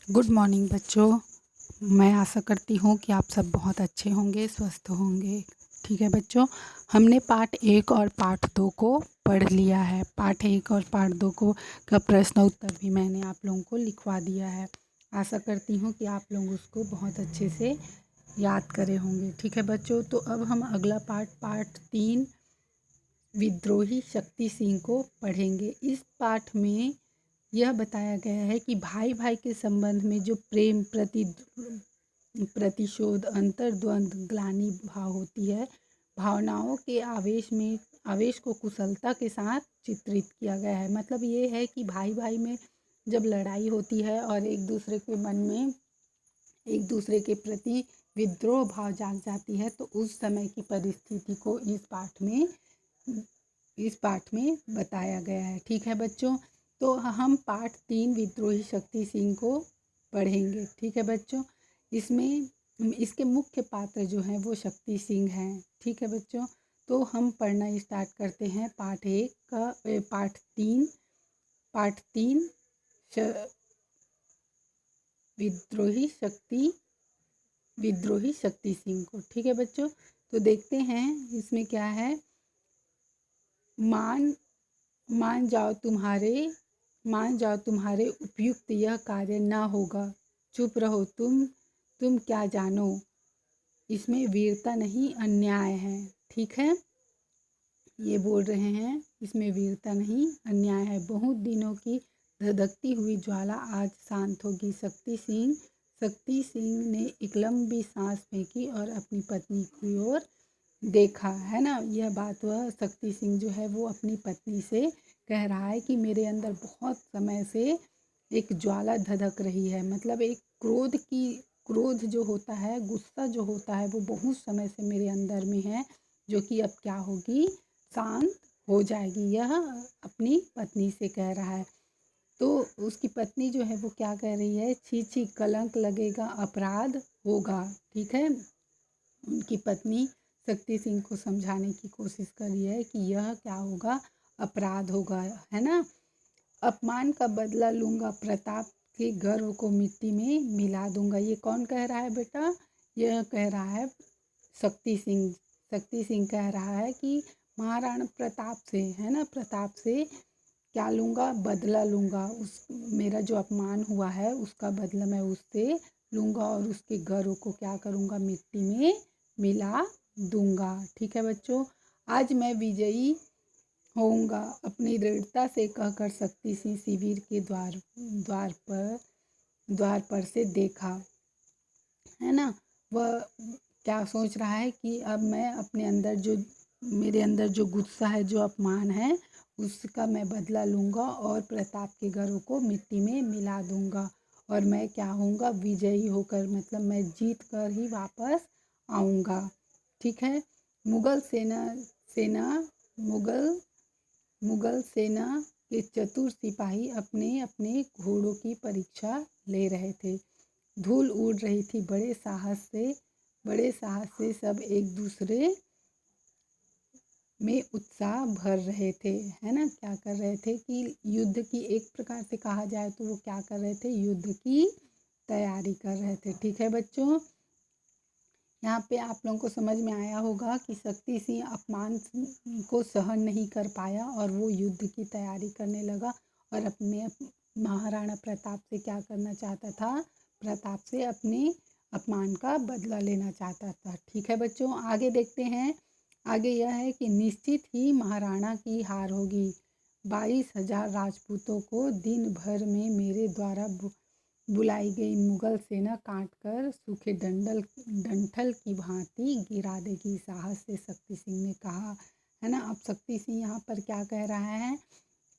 Good morning बच्चों। मैं आशा करती हूँ कि आप सब बहुत अच्छे होंगे, स्वस्थ होंगे। ठीक है बच्चों, हमने पार्ट 1 और पार्ट 2 को पढ़ लिया है। पार्ट 1 और पार्ट 2 को का प्रश्न उत्तर भी मैंने आप लोगों को लिखवा दिया है। आशा करती हूँ कि आप लोग उसको बहुत अच्छे से याद करे होंगे। ठीक है बच्चों, तो अब हम अगला पार्ट 3 विद्रोही शक्ति सिंह को पढ़ेंगे। इस पाठ में यह बताया गया है कि भाई भाई के संबंध में जो प्रेम प्रतिशोध अंतर्द्वंद ग्लानि भाव होती है, भावनाओं के आवेश को कुशलता के साथ चित्रित किया गया है। मतलब ये है कि भाई भाई में जब लड़ाई होती है और एक दूसरे के मन में एक दूसरे के प्रति विद्रोह भाव जाग जाती है, तो उस समय की परिस्थिति को इस पाठ में बताया गया है। ठीक है बच्चों, तो हम पाठ 3 विद्रोही शक्ति सिंह को पढ़ेंगे। ठीक है बच्चों, इसमें इसके मुख्य पात्र जो हैं वो शक्ति सिंह हैं। ठीक है बच्चों, तो हम पढ़ना स्टार्ट करते हैं पाठ तीन विद्रोही शक्ति सिंह को। ठीक है बच्चों, तो देखते हैं इसमें क्या है। मान जाओ तुम्हारे उपयुक्त यह कार्य ना होगा। चुप रहो तुम क्या जानो। इसमें वीरता नहीं अन्याय है। ठीक है, ये बोल रहे हैं इसमें वीरता नहीं अन्याय है। बहुत दिनों की धधकती हुई ज्वाला आज शांत होगी। शक्ति सिंह ने एक लंबी सांस फेंकी और अपनी पत्नी की ओर देखा। है ना, यह बात वह शक्ति सिंह जो है वो अपनी पत्नी से कह रहा है कि मेरे अंदर बहुत समय से एक ज्वाला धधक रही है। मतलब एक क्रोध जो होता है, गुस्सा जो होता है, वो बहुत समय से मेरे अंदर में है, जो कि अब क्या होगी, शांत हो जाएगी। यह अपनी पत्नी से कह रहा है। तो उसकी पत्नी जो है वो क्या कह रही है, छी छी कलंक लगेगा, अपराध होगा। ठीक है, उनकी पत्नी शक्ति सिंह को समझाने की कोशिश कर रही है कि यह क्या होगा, अपराध होगा। है ना, अपमान का बदला लूंगा, प्रताप के गर्व को मिट्टी में मिला दूंगा। ये कौन कह रहा है बेटा, यह कह रहा है शक्ति सिंह। शक्ति सिंह कह रहा है कि महाराणा प्रताप से, है ना, प्रताप से क्या लूँगा, बदला लूँगा। मेरा जो अपमान हुआ है उसका बदला मैं उससे लूँगा और उसके गर्व को क्या करूँगा, मिट्टी में मिला दूँगा। ठीक है बच्चों, आज मैं विजयी होऊंगा, अपनी दृढ़ता से कहकर शक्ति सिंह शिविर के द्वार पर से देखा। है ना, वह क्या सोच रहा है कि अब मैं मेरे अंदर जो गुस्सा है, जो अपमान है, उसका मैं बदला लूँगा और प्रताप के घरों को मिट्टी में मिला दूँगा और मैं क्या होऊंगा, विजयी होकर, मतलब मैं जीत कर ही वापस आऊँगा। ठीक है, मुगल सेना के चतुर सिपाही अपने अपने घोड़ों की परीक्षा ले रहे थे। धूल उड़ रही थी। बड़े साहस से सब एक दूसरे में उत्साह भर रहे थे। है ना, क्या कर रहे थे कि युद्ध की, एक प्रकार से कहा जाए तो वो क्या कर रहे थे, युद्ध की तैयारी कर रहे थे। ठीक है बच्चों, यहाँ पे आप लोगों को समझ में आया होगा कि शक्ति सिंह अपमान को सहन नहीं कर पाया और वो युद्ध की तैयारी करने लगा और अपने महाराणा प्रताप से क्या करना चाहता था, प्रताप से अपने अपमान का बदला लेना चाहता था। ठीक है बच्चों, आगे देखते हैं। आगे यह है कि निश्चित ही महाराणा की हार होगी। 22,000 राजपूतों को दिन भर में मेरे द्वारा बुलाई गई मुगल सेना काटकर सूखे डंठल की भांति गिरा देगी, साहस से शक्ति सिंह ने कहा। है ना, अब शक्ति सिंह यहाँ पर क्या कह रहा है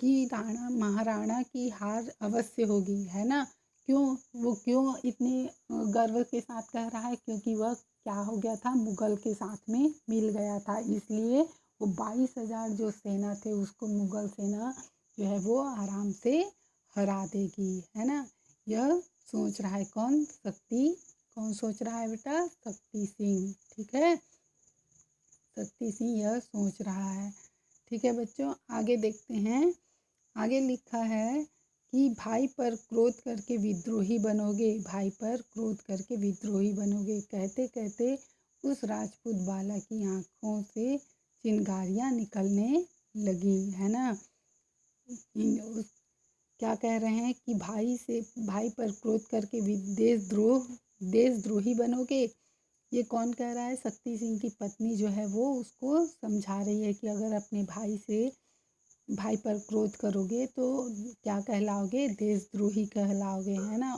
कि महाराणा की हार अवश्य होगी। है ना, क्यों इतने गर्व के साथ कह रहा है, क्योंकि वह क्या हो गया था, मुगल के साथ में मिल गया था। इसलिए वो 22,000 जो सेना थे उसको मुगल सेना जो है वो आराम से हरा देगी। है ना, यह सोच रहा है कौन सोच रहा है बेटा, शक्ति सिंह। ठीक है, शक्ति सिंह यह सोच रहा है। ठीक है बच्चों, आगे देखते हैं। आगे लिखा है कि भाई पर क्रोध करके विद्रोही बनोगे, भाई पर क्रोध करके विद्रोही बनोगे। कहते कहते उस राजपूत बालक की आंखों से चिंगारियां निकलने लगी, है ना। क्या कह रहे हैं कि भाई पर क्रोध करके देशद्रोही बनोगे। ये कौन कह रहा है? शक्ति सिंह की पत्नी जो है वो उसको समझा रही है कि अगर अपने भाई पर क्रोध करोगे तो क्या कहलाओगे? देशद्रोही कहलाओगे, है ना।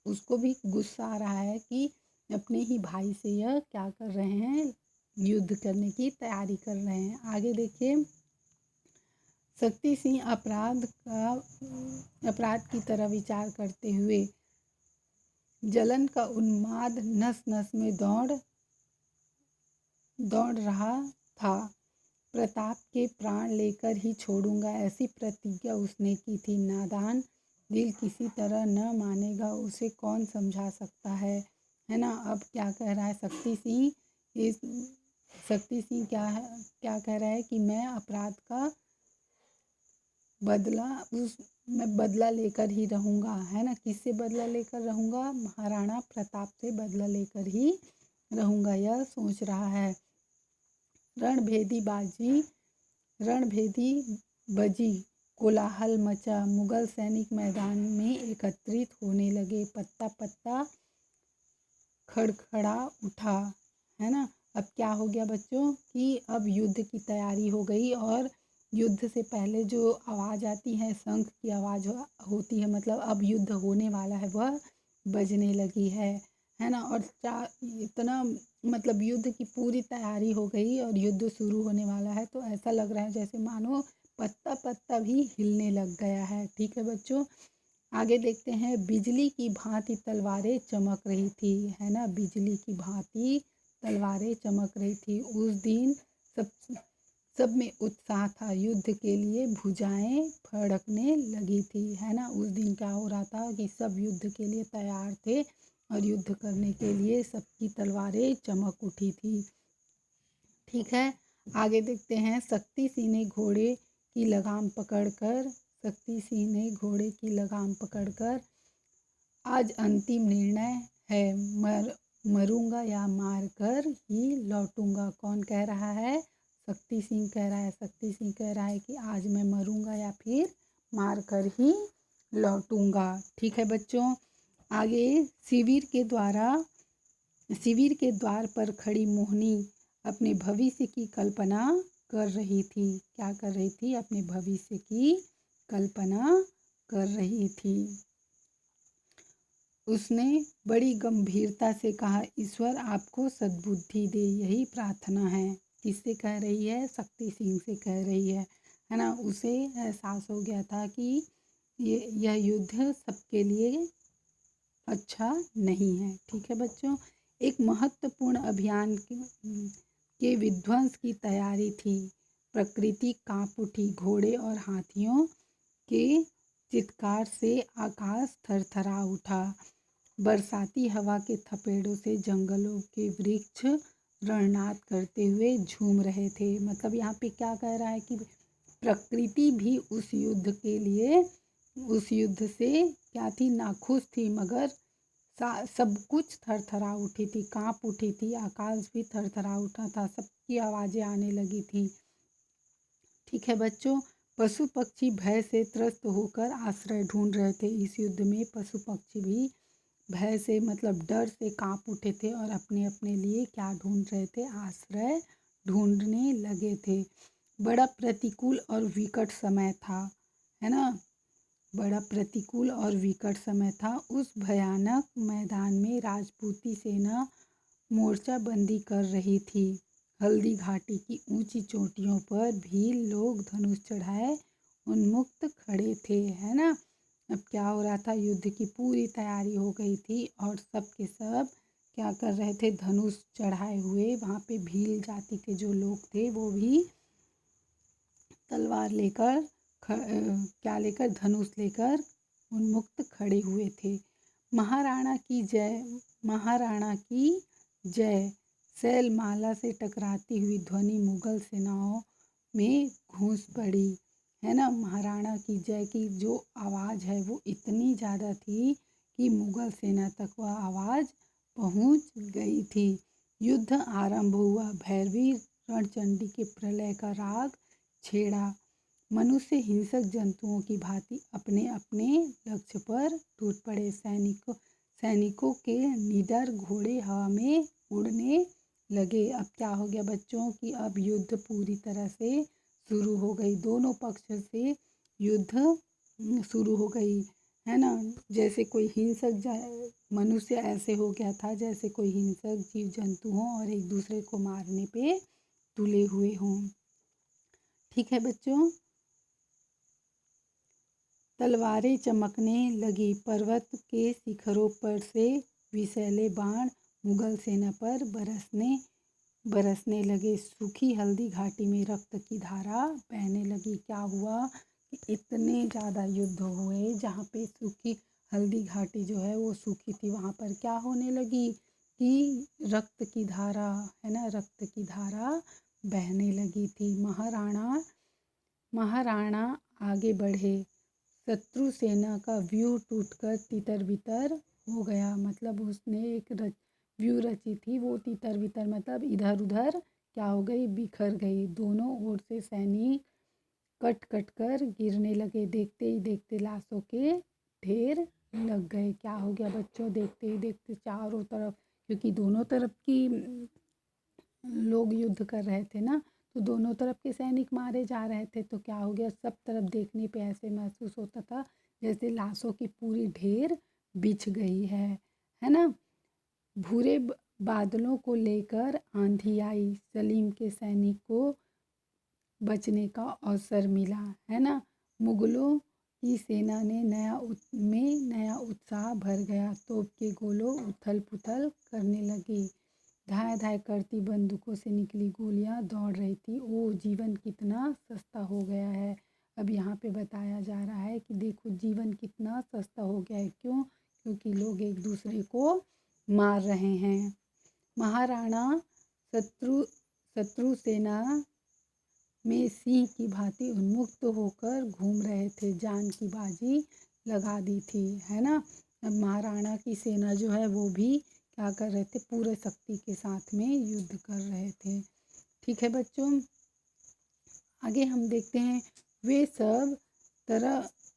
उसको भी गुस्सा आ रहा है कि अपने ही भाई से यह क्या कर रहे हैं, युद्ध करने की तैयारी कर रहे हैं। आगे देखिए, शक्ति सिंह अपराध की तरह विचार करते हुए जलन का उन्माद नस नस में दौड़ रहा था। प्रताप के प्राण लेकर ही छोड़ूंगा, ऐसी प्रतिज्ञा उसने की थी। नादान दिल किसी तरह न मानेगा, उसे कौन समझा सकता है ना। अब क्या कह रहा है शक्ति सिंह क्या कह रहा है कि मैं अपराध का मैं बदला लेकर ही रहूँगा, है ना। किससे बदला लेकर रहूँगा? महाराणा प्रताप से बदला लेकर ही रहूँगा, यह सोच रहा है। रणभेदी बजी, कोलाहल मचा। मुगल सैनिक मैदान में एकत्रित होने लगे। पत्ता पत्ता खड़खड़ा उठा, है ना। अब क्या हो गया बच्चों कि अब युद्ध की तैयारी हो गई और युद्ध से पहले जो आवाज़ आती है, शंख की आवाज़ होती है, मतलब अब युद्ध होने वाला है, वह बजने लगी है ना। और इतना मतलब युद्ध की पूरी तैयारी हो गई और युद्ध शुरू होने वाला है, तो ऐसा लग रहा है जैसे मानो पत्ता पत्ता भी हिलने लग गया है। ठीक है बच्चों, आगे देखते हैं। बिजली की भांति तलवारें चमक रही थी, है ना। बिजली की भांति तलवारें चमक रही थी। उस दिन सब में उत्साह था। युद्ध के लिए भुजाएं फड़कने लगी थी, है ना। उस दिन क्या हो रहा था कि सब युद्ध के लिए तैयार थे और युद्ध करने के लिए सबकी तलवारें चमक उठी थी। ठीक है, आगे देखते हैं। शक्ति सिंह ने घोड़े की लगाम पकड़कर आज अंतिम निर्णय है, मरूंगा या मारकर ही लौटूंगा। कौन कह रहा है? शक्ति सिंह कह रहा है। शक्ति सिंह कह रहा है कि आज मैं मरूंगा या फिर मारकर ही लौटूंगा। ठीक है बच्चों, आगे शिविर के द्वार पर खड़ी मोहिनी अपने भविष्य की कल्पना कर रही थी। क्या कर रही थी? अपने भविष्य की कल्पना कर रही थी। उसने बड़ी गंभीरता से कहा, ईश्वर आपको सद्बुद्धि दे, यही प्रार्थना है। किससे कह रही है? शक्ति सिंह से कह रही है ना। उसे एहसास हो गया था कि यह युद्ध सबके लिए अच्छा नहीं है। ठीक है बच्चों, एक महत्वपूर्ण अभियान के विध्वंस की तैयारी थी। प्रकृति कांप उठी। घोड़े और हाथियों के चित्कार से आकाश थरथरा उठा। बरसाती हवा के थपेड़ों से जंगलों के वृक्ष रणनाद करते हुए झूम रहे थे। मतलब यहाँ पे क्या कह रहा है कि प्रकृति भी उस युद्ध से क्या थी? नाखुश थी, मगर सब कुछ थरथरा उठी थी, कांप उठी थी। आकाश भी थरथरा उठा था, सबकी आवाज़ें आने लगी थी। ठीक है बच्चों, पशु पक्षी भय से त्रस्त होकर आश्रय ढूंढ रहे थे। इस युद्ध में पशु पक्षी भी भय से मतलब डर से कांप उठे थे और अपने अपने लिए क्या ढूंढ रहे थे? आश्रय ढूंढने लगे थे। बड़ा प्रतिकूल और विकट समय था, है ना। बड़ा प्रतिकूल और विकट समय था। उस भयानक मैदान में राजपूती सेना मोर्चाबंदी कर रही थी। हल्दी घाटी की ऊंची चोटियों पर भी लोग धनुष चढ़ाए उन्मुक्त खड़े थे, है ना। अब क्या हो रहा था? युद्ध की पूरी तैयारी हो गई थी और सब के सब क्या कर रहे थे? धनुष चढ़ाए हुए। वहाँ पे भील जाति के जो लोग थे वो भी तलवार लेकर धनुष लेकर उन्मुक्त खड़े हुए थे। महाराणा की जय शैलमाला से टकराती हुई ध्वनि मुगल सेनाओं में गूंज पड़ी। है ना। महाराणा की जय की जो आवाज़ है वो इतनी ज़्यादा थी कि मुगल सेना तक वह आवाज़ पहुंच गई थी। युद्ध आरंभ हुआ। भैरवी रणचंडी के प्रलय का राग छेड़ा। मनुष्य हिंसक जंतुओं की भांति अपने अपने लक्ष्य पर टूट पड़े। सैनिकों के निडर घोड़े हवा में उड़ने लगे। अब क्या हो गया बच्चों कि अब युद्ध पूरी तरह से शुरू हो गई। दोनों पक्ष से युद्ध शुरू हो गई, है ना। जैसे कोई हिंसक मनुष्य ऐसे हो गया था जैसे कोई हिंसक जीव जंतु हों और एक दूसरे को मारने पे तुले हुए हों। ठीक है बच्चों। तलवारें चमकने लगी। पर्वत के शिखरों पर से विषैले बाण मुगल सेना पर बरसने लगे। सूखी हल्दी घाटी में रक्त की धारा बहने लगी। क्या हुआ कि इतने ज़्यादा युद्ध हुए जहाँ पे सूखी हल्दी घाटी जो है वो सूखी थी, वहाँ पर क्या होने लगी कि रक्त की धारा, है ना, रक्त की धारा बहने लगी थी। महाराणा आगे बढ़े। शत्रु सेना का व्यूह टूटकर तितर बितर हो गया। मतलब उसने एक व्यूह रची थी, वो तितर बितर मतलब इधर उधर क्या हो गई, बिखर गई। दोनों ओर से सैनिक कट कट कर गिरने लगे। देखते ही देखते लाशों के ढेर लग गए। क्या हो गया बच्चों, देखते ही देखते चारों तरफ, क्योंकि दोनों तरफ की लोग युद्ध कर रहे थे ना, तो दोनों तरफ के सैनिक मारे जा रहे थे। तो क्या हो गया, सब तरफ देखने पे ऐसे महसूस होता था जैसे लाशों की पूरी ढेर बिछ गई है ना। भूरे बादलों को लेकर आंधी आई। सलीम के सैनिक को बचने का अवसर मिला, है ना। मुगलों की सेना ने नया उत्साह भर गया। तोप के गोलों उथल पुथल करने लगी। धाए धाए करती बंदूकों से निकली गोलियां दौड़ रही थी। ओ, जीवन कितना सस्ता हो गया है। अब यहाँ पे बताया जा रहा है कि देखो जीवन कितना सस्ता हो गया है। क्यों? क्योंकि लोग एक दूसरे को मार रहे हैं। महाराणा शत्रु सेना में सिंह की भांति उन्मुक्त होकर घूम रहे थे। जान की बाजी लगा दी थी, है ना। अब महाराणा की सेना जो है वो भी क्या कर रहे थे, पूरे शक्ति के साथ में युद्ध कर रहे थे। ठीक है बच्चों, आगे हम देखते हैं। वे सब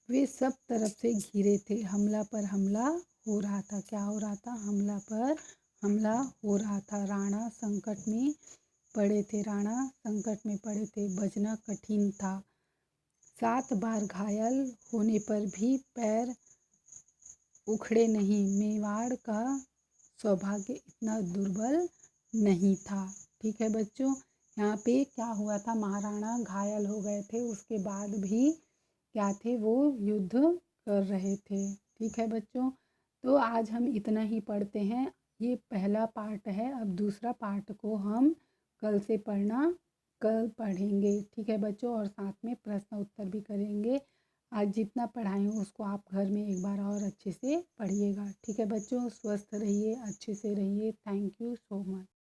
वे सब तरफ से घिरे थे। हमला पर हमला हो रहा था। क्या हो रहा था? हमला पर हमला हो रहा था। राणा संकट में पड़े थे। बचना कठिन था। 7 बार घायल होने पर भी पैर उखड़े नहीं। मेवाड़ का सौभाग्य इतना दुर्बल नहीं था। ठीक है बच्चों, यहाँ पे क्या हुआ था, महाराणा घायल हो गए थे, उसके बाद भी क्या थे, वो युद्ध कर रहे थे। ठीक है बच्चों, तो आज हम इतना ही पढ़ते हैं। ये पहला पार्ट है। अब दूसरा पार्ट को हम कल पढ़ेंगे। ठीक है बच्चों, और साथ में प्रश्न उत्तर भी करेंगे। आज जितना पढ़ाए हूँ उसको आप घर में एक बार और अच्छे से पढ़िएगा। ठीक है बच्चों, स्वस्थ रहिए, अच्छे से रहिए। Thank you so much.